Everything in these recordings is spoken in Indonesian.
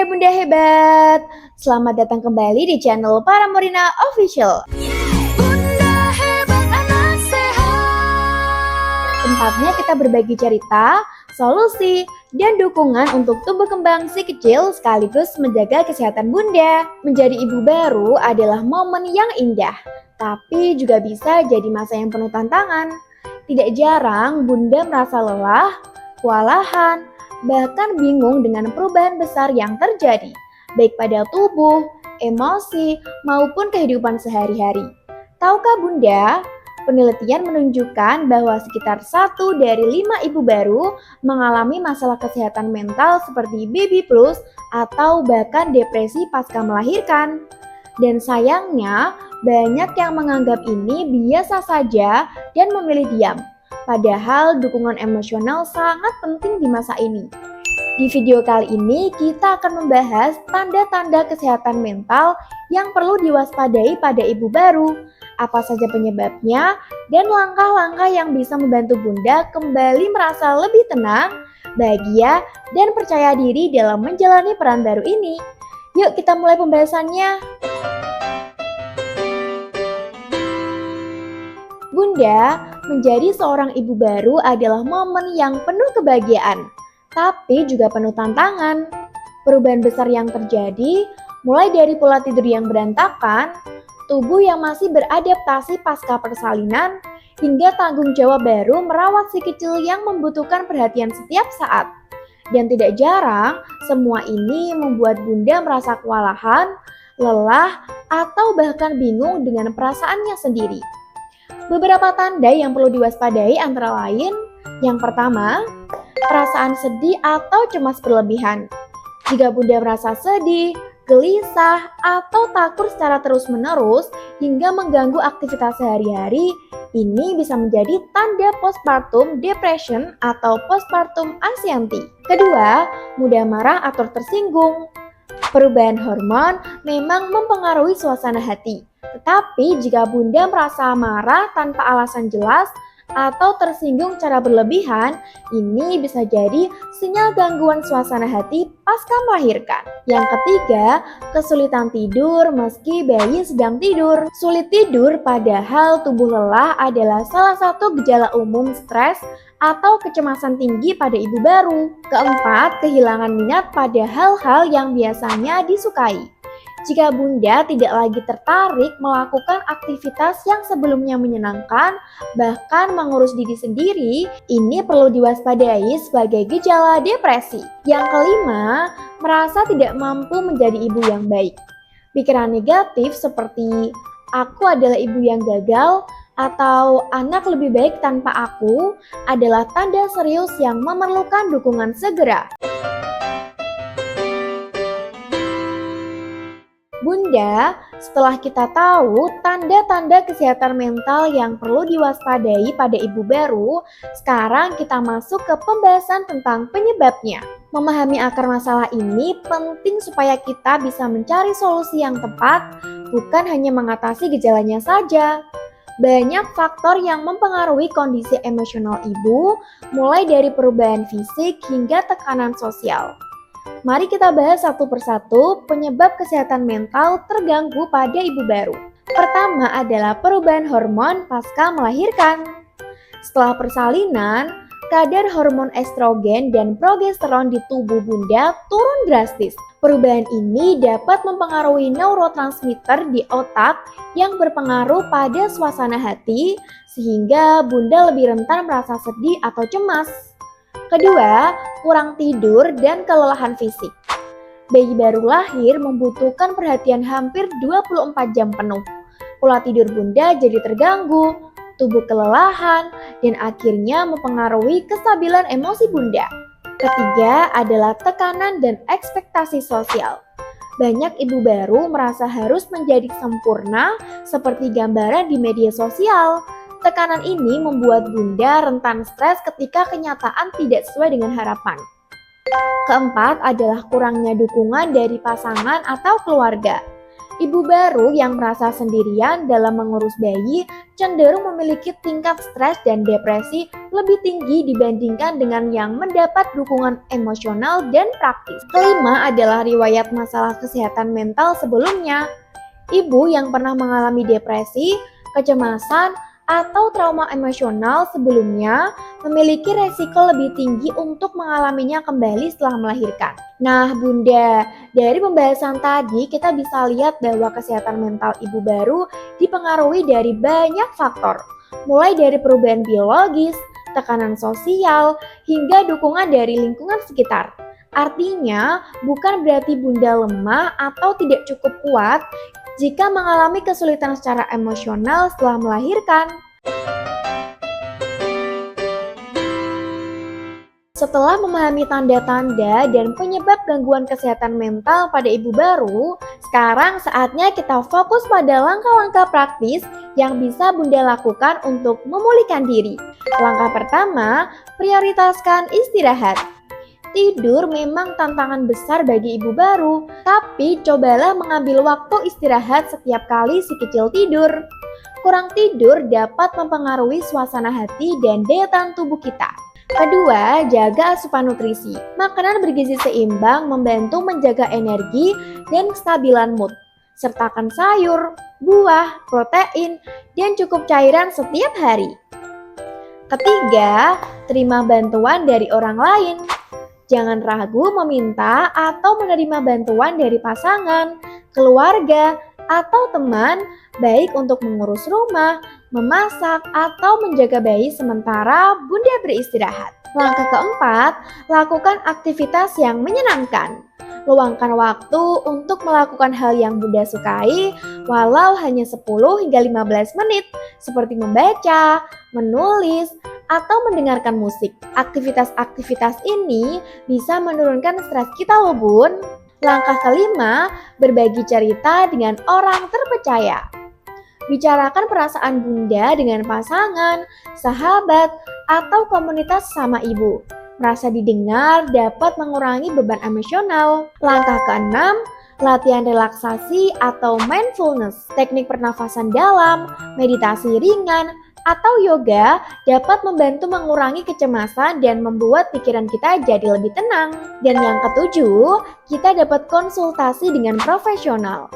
bunda-bunda hebat, selamat datang kembali di channel Paramorina Official. Bunda hebat anak sehat. Tempatnya kita berbagi cerita, solusi, dan dukungan untuk tumbuh kembang si kecil sekaligus menjaga kesehatan bunda. Menjadi ibu baru adalah momen yang indah, tapi juga bisa jadi masa yang penuh tantangan. Tidak jarang bunda merasa lelah, kewalahan, bahkan bingung dengan perubahan besar yang terjadi, baik pada tubuh, emosi, maupun kehidupan sehari-hari. Tahukah bunda, penelitian menunjukkan bahwa sekitar 1 dari 5 ibu baru mengalami masalah kesehatan mental seperti baby blues atau bahkan depresi pasca melahirkan. Dan sayangnya, banyak yang menganggap ini biasa saja dan memilih diam. Padahal dukungan emosional sangat penting di masa ini. Di video kali ini kita akan membahas tanda-tanda kesehatan mental yang perlu diwaspadai pada ibu baru, apa saja penyebabnya, dan langkah-langkah yang bisa membantu bunda kembali merasa lebih tenang, bahagia, dan percaya diri dalam menjalani peran baru ini. Yuk kita mulai pembahasannya. Bunda, menjadi seorang ibu baru adalah momen yang penuh kebahagiaan, tapi juga penuh tantangan. Perubahan besar yang terjadi, mulai dari pola tidur yang berantakan, tubuh yang masih beradaptasi pasca persalinan, hingga tanggung jawab baru merawat si kecil yang membutuhkan perhatian setiap saat. Dan tidak jarang, semua ini membuat bunda merasa kewalahan, lelah, atau bahkan bingung dengan perasaannya sendiri. Beberapa tanda yang perlu diwaspadai antara lain, yang pertama, perasaan sedih atau cemas berlebihan. Jika bunda merasa sedih, gelisah, atau takut secara terus-menerus hingga mengganggu aktivitas sehari-hari, ini bisa menjadi tanda postpartum depression atau postpartum anxiety. Kedua, mudah marah atau tersinggung. Perubahan hormon memang mempengaruhi suasana hati. Tetapi jika bunda merasa marah tanpa alasan jelas atau tersinggung secara berlebihan, ini bisa jadi sinyal gangguan suasana hati pasca melahirkan. Yang ketiga, kesulitan tidur meski bayi sedang tidur. Sulit tidur padahal tubuh lelah adalah salah satu gejala umum stres atau kecemasan tinggi pada ibu baru. Keempat, kehilangan minat pada hal-hal yang biasanya disukai. Jika bunda tidak lagi tertarik melakukan aktivitas yang sebelumnya menyenangkan, bahkan mengurus diri sendiri, ini perlu diwaspadai sebagai gejala depresi. Yang kelima, merasa tidak mampu menjadi ibu yang baik. Pikiran negatif seperti "aku adalah ibu yang gagal" atau "anak lebih baik tanpa aku" adalah tanda serius yang memerlukan dukungan segera. Bunda, setelah kita tahu tanda-tanda kesehatan mental yang perlu diwaspadai pada ibu baru, sekarang kita masuk ke pembahasan tentang penyebabnya. Memahami akar masalah ini penting supaya kita bisa mencari solusi yang tepat, bukan hanya mengatasi gejalanya saja. Banyak faktor yang mempengaruhi kondisi emosional ibu, mulai dari perubahan fisik hingga tekanan sosial. Mari kita bahas satu persatu penyebab kesehatan mental terganggu pada ibu baru. Pertama adalah perubahan hormon pasca melahirkan. Setelah persalinan, kadar hormon estrogen dan progesteron di tubuh bunda turun drastis. Perubahan ini dapat mempengaruhi neurotransmitter di otak yang berpengaruh pada suasana hati, sehingga bunda lebih rentan merasa sedih atau cemas. Kedua, kurang tidur dan kelelahan fisik. Bayi baru lahir membutuhkan perhatian hampir 24 jam penuh. Pola tidur bunda jadi terganggu, tubuh kelelahan, dan akhirnya mempengaruhi kestabilan emosi bunda. Ketiga adalah tekanan dan ekspektasi sosial. Banyak ibu baru merasa harus menjadi sempurna seperti gambaran di media sosial. Tekanan ini membuat bunda rentan stres ketika kenyataan tidak sesuai dengan harapan. Keempat adalah kurangnya dukungan dari pasangan atau keluarga. Ibu baru yang merasa sendirian dalam mengurus bayi cenderung memiliki tingkat stres dan depresi lebih tinggi dibandingkan dengan yang mendapat dukungan emosional dan praktis. Kelima adalah riwayat masalah kesehatan mental sebelumnya. Ibu yang pernah mengalami depresi, kecemasan, atau trauma emosional sebelumnya memiliki resiko lebih tinggi untuk mengalaminya kembali setelah melahirkan. Nah, Bunda, dari pembahasan tadi kita bisa lihat bahwa kesehatan mental ibu baru dipengaruhi dari banyak faktor, mulai dari perubahan biologis, tekanan sosial, hingga dukungan dari lingkungan sekitar. Artinya, bukan berarti Bunda lemah atau tidak cukup kuat jika mengalami kesulitan secara emosional setelah melahirkan. Setelah memahami tanda-tanda dan penyebab gangguan kesehatan mental pada ibu baru, sekarang saatnya kita fokus pada langkah-langkah praktis yang bisa Bunda lakukan untuk memulihkan diri. Langkah pertama, prioritaskan istirahat. Tidur memang tantangan besar bagi ibu baru, tapi cobalah mengambil waktu istirahat setiap kali si kecil tidur. Kurang tidur dapat mempengaruhi suasana hati dan daya tahan tubuh kita. Kedua, jaga asupan nutrisi. Makanan bergizi seimbang membantu menjaga energi dan kestabilan mood. Sertakan sayur, buah, protein, dan cukup cairan setiap hari. Ketiga, terima bantuan dari orang lain. Jangan ragu meminta atau menerima bantuan dari pasangan, keluarga, atau teman, baik untuk mengurus rumah, memasak, atau menjaga bayi sementara Bunda beristirahat. Langkah keempat, lakukan aktivitas yang menyenangkan. Luangkan waktu untuk melakukan hal yang Bunda sukai, walau hanya 10 hingga 15 menit, seperti membaca, menulis, atau mendengarkan musik. Aktivitas-aktivitas ini bisa menurunkan stres kita loh Bun. Langkah kelima, berbagi cerita dengan orang terpercaya. Bicarakan perasaan Bunda dengan pasangan, sahabat, atau komunitas sama ibu. Merasa didengar dapat mengurangi beban emosional. Langkah keenam, latihan relaksasi atau mindfulness. Teknik pernafasan dalam, meditasi ringan, atau yoga dapat membantu mengurangi kecemasan dan membuat pikiran kita jadi lebih tenang. Dan yang ketujuh, kita dapat konsultasi dengan profesional.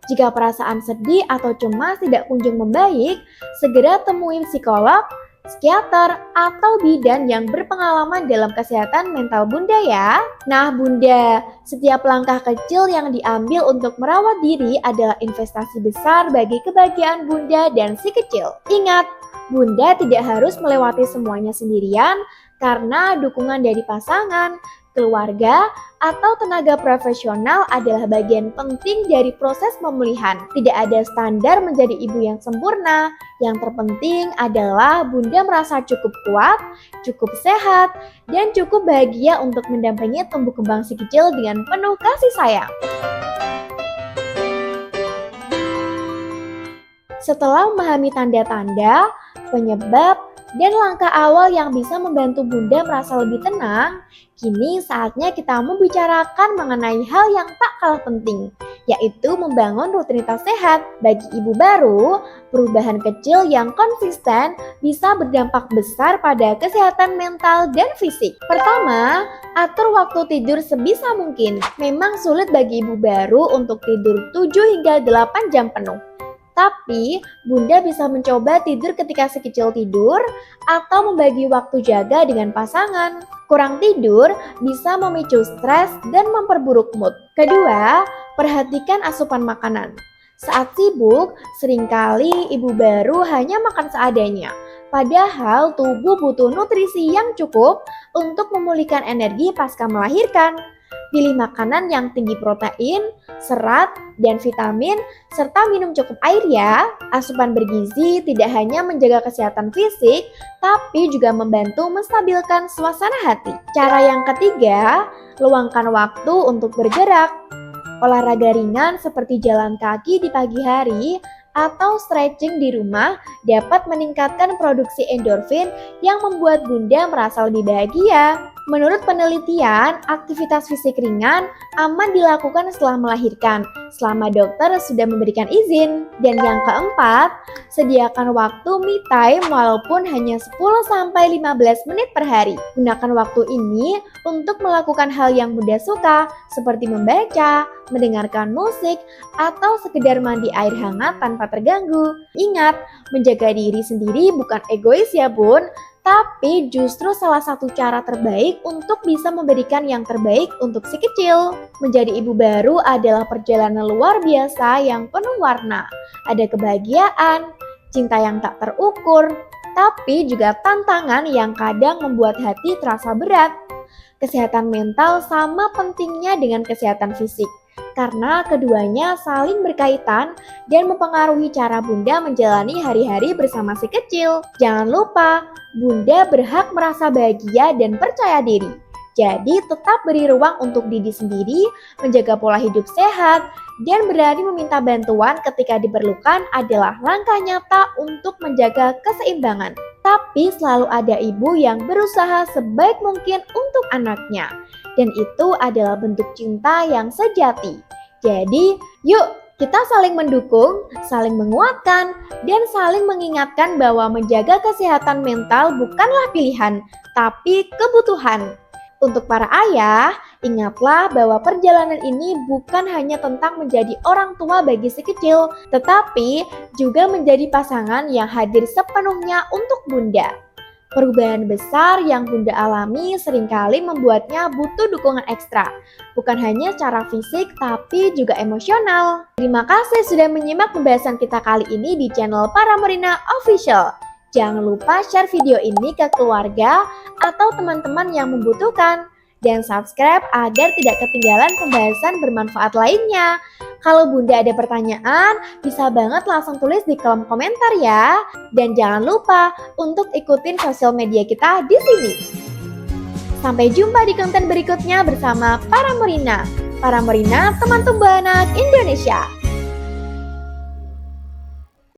Jika perasaan sedih atau cemas tidak kunjung membaik, segera temui psikolog, psikiater, atau bidan yang berpengalaman dalam kesehatan mental Bunda ya. Nah Bunda, setiap langkah kecil yang diambil untuk merawat diri adalah investasi besar bagi kebahagiaan Bunda dan si kecil. Ingat, Bunda tidak harus melewati semuanya sendirian karena dukungan dari pasangan, keluarga, atau tenaga profesional adalah bagian penting dari proses pemulihan. Tidak ada standar menjadi ibu yang sempurna. Yang terpenting adalah Bunda merasa cukup kuat, cukup sehat, dan cukup bahagia untuk mendampingi tumbuh kembang si kecil dengan penuh kasih sayang. Setelah memahami tanda-tanda, penyebab, dan langkah awal yang bisa membantu Bunda merasa lebih tenang, kini saatnya kita membicarakan mengenai hal yang tak kalah penting, yaitu membangun rutinitas sehat. Bagi ibu baru, perubahan kecil yang konsisten bisa berdampak besar pada kesehatan mental dan fisik. Pertama, atur waktu tidur sebisa mungkin. Memang sulit bagi ibu baru untuk tidur 7 hingga 8 jam penuh. Tapi, Bunda bisa mencoba tidur ketika si kecil tidur atau membagi waktu jaga dengan pasangan. Kurang tidur bisa memicu stres dan memperburuk mood. Kedua, perhatikan asupan makanan. Saat sibuk, seringkali ibu baru hanya makan seadanya. Padahal tubuh butuh nutrisi yang cukup untuk memulihkan energi pasca melahirkan. Pilih makanan yang tinggi protein, serat, dan vitamin, serta minum cukup air ya. Asupan bergizi tidak hanya menjaga kesehatan fisik, tapi juga membantu menstabilkan suasana hati. Cara yang ketiga, luangkan waktu untuk bergerak. Olahraga ringan seperti jalan kaki di pagi hari atau stretching di rumah dapat meningkatkan produksi endorfin yang membuat Bunda merasa lebih bahagia. Menurut penelitian, aktivitas fisik ringan aman dilakukan setelah melahirkan, selama dokter sudah memberikan izin. Dan yang keempat, sediakan waktu me time walaupun hanya 10-15 menit per hari. Gunakan waktu ini untuk melakukan hal yang Bunda suka, seperti membaca, mendengarkan musik, atau sekedar mandi air hangat tanpa terganggu. Ingat, menjaga diri sendiri bukan egois ya Bun, tapi justru salah satu cara terbaik untuk bisa memberikan yang terbaik untuk si kecil. Menjadi ibu baru adalah perjalanan luar biasa yang penuh warna. Ada kebahagiaan, cinta yang tak terukur, tapi juga tantangan yang kadang membuat hati terasa berat. Kesehatan mental sama pentingnya dengan kesehatan fisik, karena keduanya saling berkaitan dan mempengaruhi cara Bunda menjalani hari-hari bersama si kecil. Jangan lupa, Bunda berhak merasa bahagia dan percaya diri. Jadi tetap beri ruang untuk diri sendiri, menjaga pola hidup sehat, dan berani meminta bantuan ketika diperlukan adalah langkah nyata untuk menjaga keseimbangan. Tapi selalu ada ibu yang berusaha sebaik mungkin untuk anaknya, dan itu adalah bentuk cinta yang sejati. Jadi, yuk kita saling mendukung, saling menguatkan, dan saling mengingatkan bahwa menjaga kesehatan mental bukanlah pilihan, tapi kebutuhan. Untuk para ayah, ingatlah bahwa perjalanan ini bukan hanya tentang menjadi orang tua bagi si kecil, tetapi juga menjadi pasangan yang hadir sepenuhnya untuk Bunda. Perubahan besar yang Bunda alami seringkali membuatnya butuh dukungan ekstra, bukan hanya secara fisik tapi juga emosional. Terima kasih sudah menyimak pembahasan kita kali ini di channel Paramorina Official. Jangan lupa share video ini ke keluarga atau teman-teman yang membutuhkan, dan subscribe agar tidak ketinggalan pembahasan bermanfaat lainnya. Kalau Bunda ada pertanyaan, bisa banget langsung tulis di kolom komentar ya. Dan jangan lupa untuk ikutin sosial media kita di sini. Sampai jumpa di konten berikutnya bersama Paramorina. Paramorina, teman tumbuh anak Indonesia.